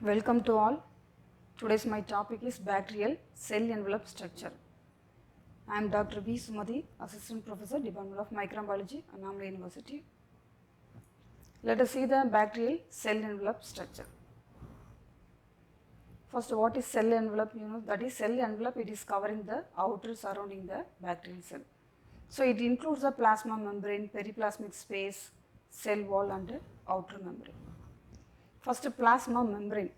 Welcome to all. Today's my topic is bacterial cell envelope structure. I am Dr. B. SUMATHI, Assistant Professor, Department of Microbiology, Annamala University. Let us see the bacterial cell envelope structure. First, what is cell envelope? That is cell envelope. It is covering the outer surrounding the bacterial cell. So it includes the plasma membrane, periplasmic space, cell wall, and outer membrane. First, plasma membrane.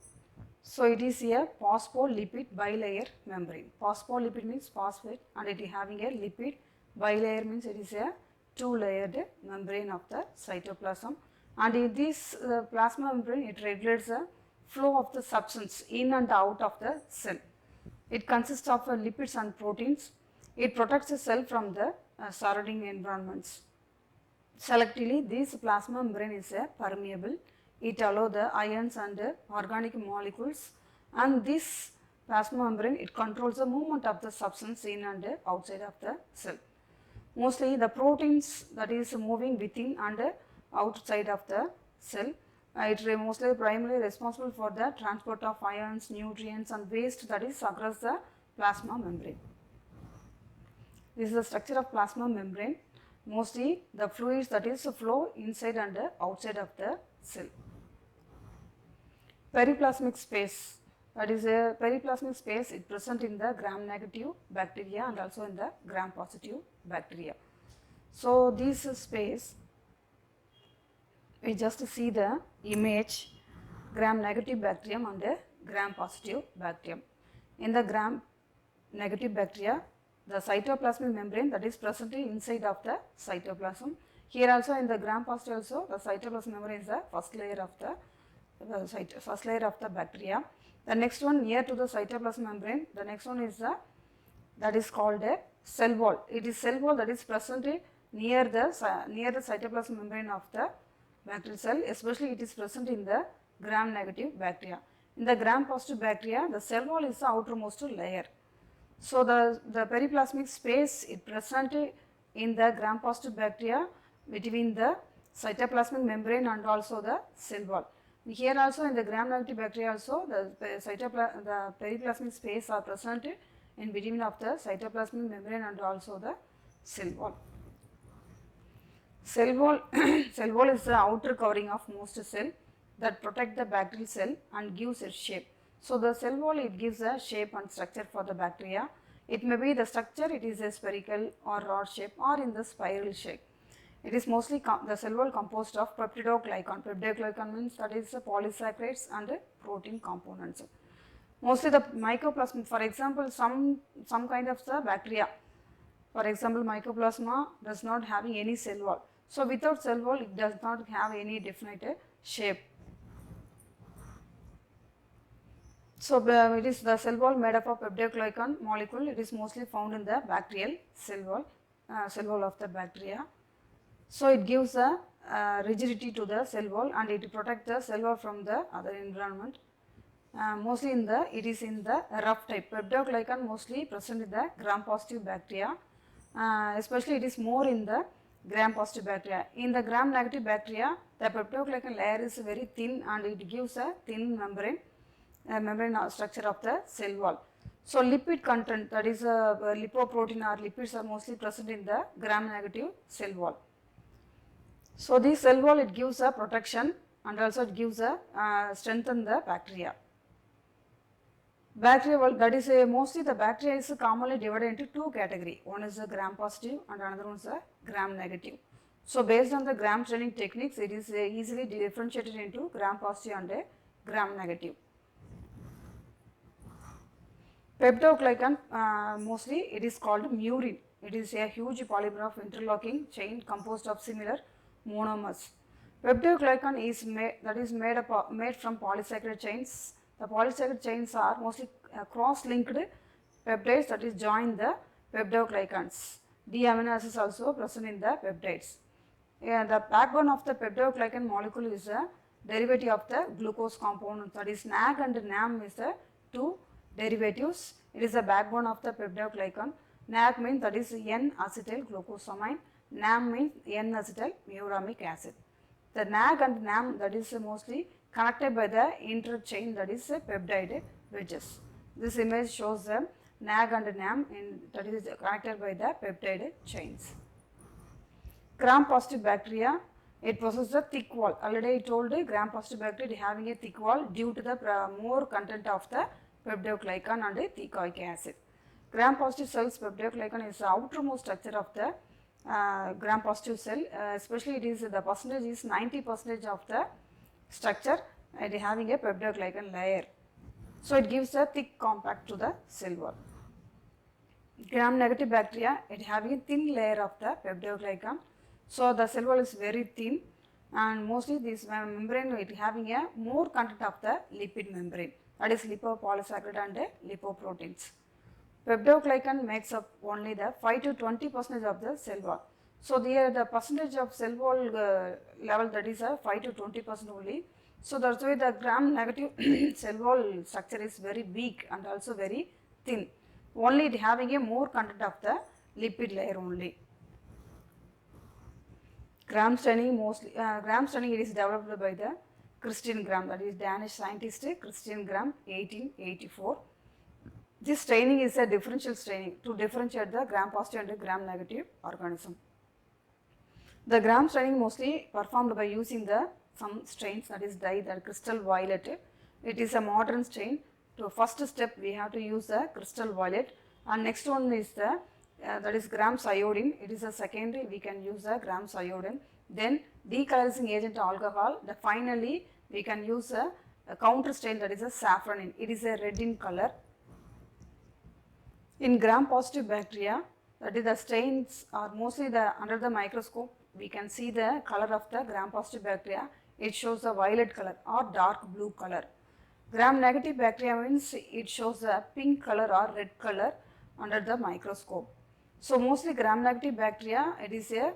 So it is a phospholipid bilayer membrane. Phospholipid means phosphate, and it is having a lipid. Bilayer means it is a two-layered membrane of the cytoplasm. And in this plasma membrane, it regulates the flow of the substance in and out of the cell. It consists of lipids and proteins. It protects the cell from the surrounding environments. Selectively, this plasma membrane is permeable. It allows the ions and organic molecules, and this plasma membrane, it controls the movement of the substance in and outside of the cell. Mostly the proteins that is moving within and outside of the cell. It is mostly primarily responsible for the transport of ions, nutrients, and waste that is across the plasma membrane. This is the structure of plasma membrane. Mostly the fluids that is flow inside and outside of the cell. Periplasmic space, that is a periplasmic space, it present in the gram-negative bacteria and also in the gram-positive bacteria. So this space, we just see the image gram-negative bacterium and gram-positive bacterium. In the gram-negative bacteria, the cytoplasmic membrane that is present inside of the cytoplasm. Here also in the gram-positive also, the cytoplasmic membrane is the first layer of the bacteria. The next one near to the cytoplasmic membrane, the next one is that is called a cell wall. It is cell wall that is present near the cytoplasmic membrane of the bacterial cell, especially it is present in the gram-negative bacteria. In the gram-positive bacteria, the cell wall is the outermost layer. So the periplasmic space is present in the gram-positive bacteria between the cytoplasmic membrane and also the cell wall. Here also in the gram-negative bacteria also the periplasmic space are present in between of the cytoplasmic membrane and also the cell wall. Cell wall is the outer covering of most cell that protect the bacterial cell and gives its shape. So the cell wall, it gives a shape and structure for the bacteria. It may be the structure, it is a spherical or rod shape or in the spiral shape. It is mostly the cell wall composed of PeptoGlycan. PeptoGlycan means that is polysaccharides and protein components. Mostly the mycoplasma, for example, some kind of the bacteria, for example, mycoplasma does not having any cell wall. So without cell wall, it does not have any definite shape. So it is the cell wall made up of PeptoGlycan molecule. It is mostly found in the bacterial cell wall of the bacteria. So it gives a rigidity to the cell wall and it protects the cell wall from the other environment. Mostly it is in the rough type. PeptoGlycan mostly present in the gram-positive bacteria. Especially it is more in the gram-positive bacteria. In the gram-negative bacteria, the PeptoGlycan layer is very thin and it gives a thin membrane structure of the cell wall. So lipid content, that is lipoprotein or lipids, are mostly present in the gram-negative cell wall. So this cell wall, it gives a protection and also it gives a strengthen the bacteria. Bacteria wall, that is mostly the bacteria is commonly divided into two categories. One is a gram-positive and another one is a gram-negative. So based on the gram training techniques, it is easily differentiated into gram-positive and gram-negative. PeptoGlycan, mostly it is called murin. It is a huge polymer of interlocking chain composed of similar monomers. PeptoGlycan is made from polysaccharide chains. The polysaccharide chains are mostly cross-linked peptides that is join the PeptoGlycans. D amino acids also present in the peptides. The backbone of the PeptoGlycan molecule is a derivative of the glucose component, that is NAG and NAM is the two derivatives. It is the backbone of the PeptoGlycan. NAG means that is N-acetyl glucosamine. NAM means N-acetyl muramic acid. The NAG and NAM, that is mostly connected by the interchain, that is peptide bridges. This image shows the NAG and NAM that is connected by the peptide chains. Gram-positive bacteria, it possesses a thick wall. Already I told you gram-positive bacteria having a thick wall due to the more content of the PeptoGlycan and thicoic acid. Gram-positive cells PeptoGlycan is the outermost structure of the gram-positive cell, especially it is the percentage is 90% of the structure and having a PeptoGlycan layer. So it gives a thick compact to the cell wall. Gram-negative bacteria, it having a thin layer of the PeptoGlycan. So the cell wall is very thin, and mostly this membrane it having a more content of the lipid membrane, that is lipopolysaccharide and lipoproteins. PeptoGlycan makes up only the 5 to 20% of the cell wall. So there the percentage of cell wall level, that is a 5 to 20% only. So that's why the gram-negative cell wall structure is very weak and also very thin. Only it having a more content of the lipid layer only. Gram staining it is developed by the Christian Gram, that is Danish scientist Christian Gram, 1884. This staining is a differential staining to differentiate the gram-positive and gram-negative organism. The gram staining mostly performed by using the some strains, that is dye, that crystal violet. It is a modern stain. To first step we have to use the crystal violet, and next one is the that is grams iodine. It is a secondary, we can use the grams iodine. Then decolorizing agent alcohol. Finally we can use a counter stain, that is a safranin. It is a red in color. In gram-positive bacteria, that is the stains are mostly under the microscope. We can see the color of the gram-positive bacteria. It shows a violet color or dark blue color. Gram-negative bacteria means it shows a pink color or red color under the microscope. So mostly gram-negative bacteria, it is a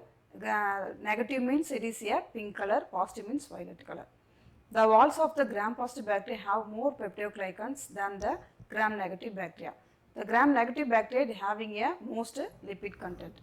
negative means it is a pink color, positive means violet color. The walls of the gram-positive bacteria have more PeptoGlycans than the gram-negative bacteria. The gram-negative bacteria is having a most lipid content.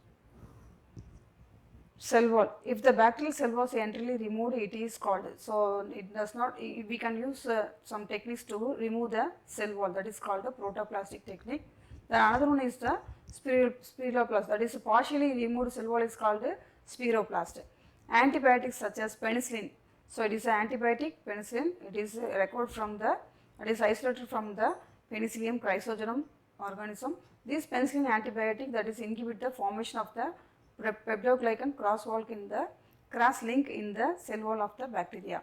Cell wall. If the bacterial cell was entirely removed, it is called. So it does not. We can use some techniques to remove the cell wall. That is called the protoplastic technique. The another one is the spiroplast. That is partially removed cell wall is called spiroplast. Antibiotics such as penicillin. So it is an antibiotic penicillin. It is recovered from the. It is isolated from the Penicillium chrysogenum organism. This penicillin antibiotic that is inhibit the formation of the PeptoGlycan crosswalk in the cross link in the cell wall of the bacteria.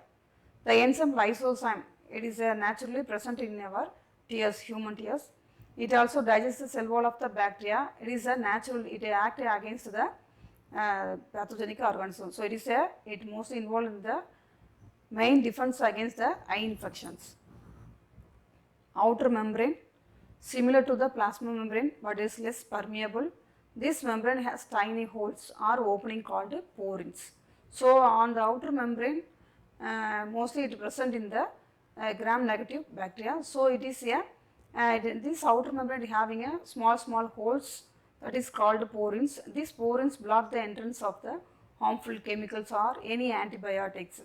The enzyme lysozyme, it is naturally present in our tears, human tears. It also digests the cell wall of the bacteria. It is a natural, it acts against the pathogenic organism. So it mostly involved in the main defense against the eye infections. Outer membrane, similar to the plasma membrane but is less permeable. This membrane has tiny holes or opening called porins. So on the outer membrane, mostly it is present in the gram-negative bacteria. So it is this outer membrane is having a small holes, that is called porins. These porins block the entrance of the harmful chemicals or any antibiotics.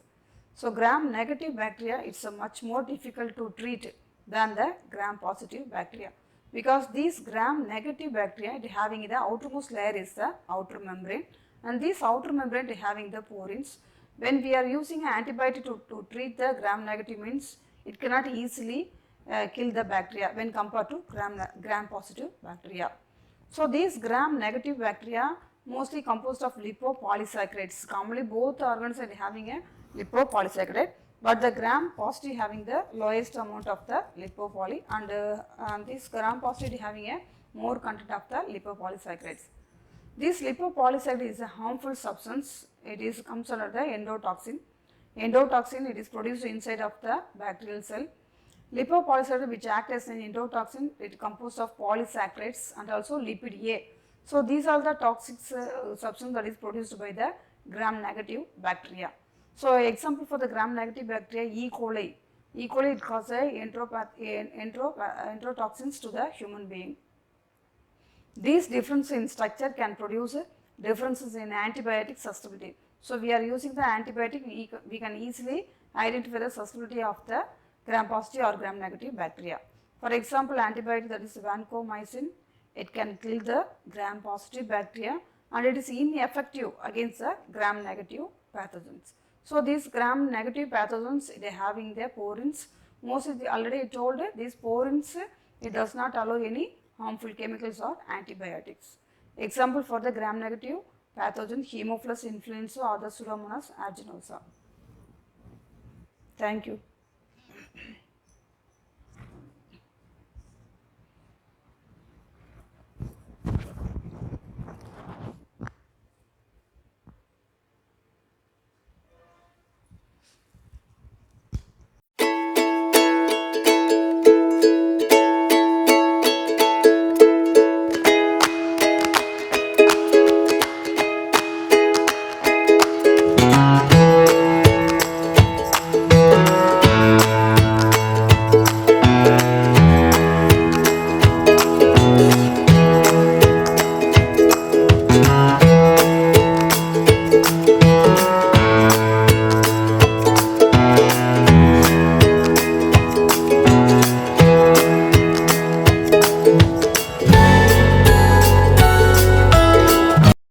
So gram-negative bacteria, it's much more difficult to treat than the gram-positive bacteria, because these gram-negative bacteria having the outermost layer is the outer membrane, and this outer membrane having the porins. When we are using an antibiotic to treat the gram-negative means it cannot easily kill the bacteria when compared to gram-positive bacteria. So these gram-negative bacteria mostly composed of lipopolysaccharides. Commonly both organs are having a lipopolysaccharide, but the gram-positive having the lowest amount of the lipopoly, and this gram-positive having a more content of the lipopolysaccharides. This lipopolysaccharide is a harmful substance. It comes under the endotoxin. Endotoxin, it is produced inside of the bacterial cell. Lipopolysaccharide, which act as an endotoxin, it composed of polysaccharides and also lipid A. So these are the toxic substance that is produced by the gram-negative bacteria. So example for the gram-negative bacteria, E. coli. E. coli, it causes enterotoxins to the human being. These differences in structure can produce differences in antibiotic susceptibility. So we are using the antibiotic, we can easily identify the susceptibility of the gram-positive or gram-negative bacteria. For example, antibiotic that is vancomycin, it can kill the gram-positive bacteria and it is ineffective against the gram-negative pathogens. So, these gram-negative pathogens, they having their porins. Mostly already told these porins, it does not allow any harmful chemicals or antibiotics. Example for the gram-negative pathogen, Haemophilus influenza or the Pseudomonas aeruginosa. Thank you.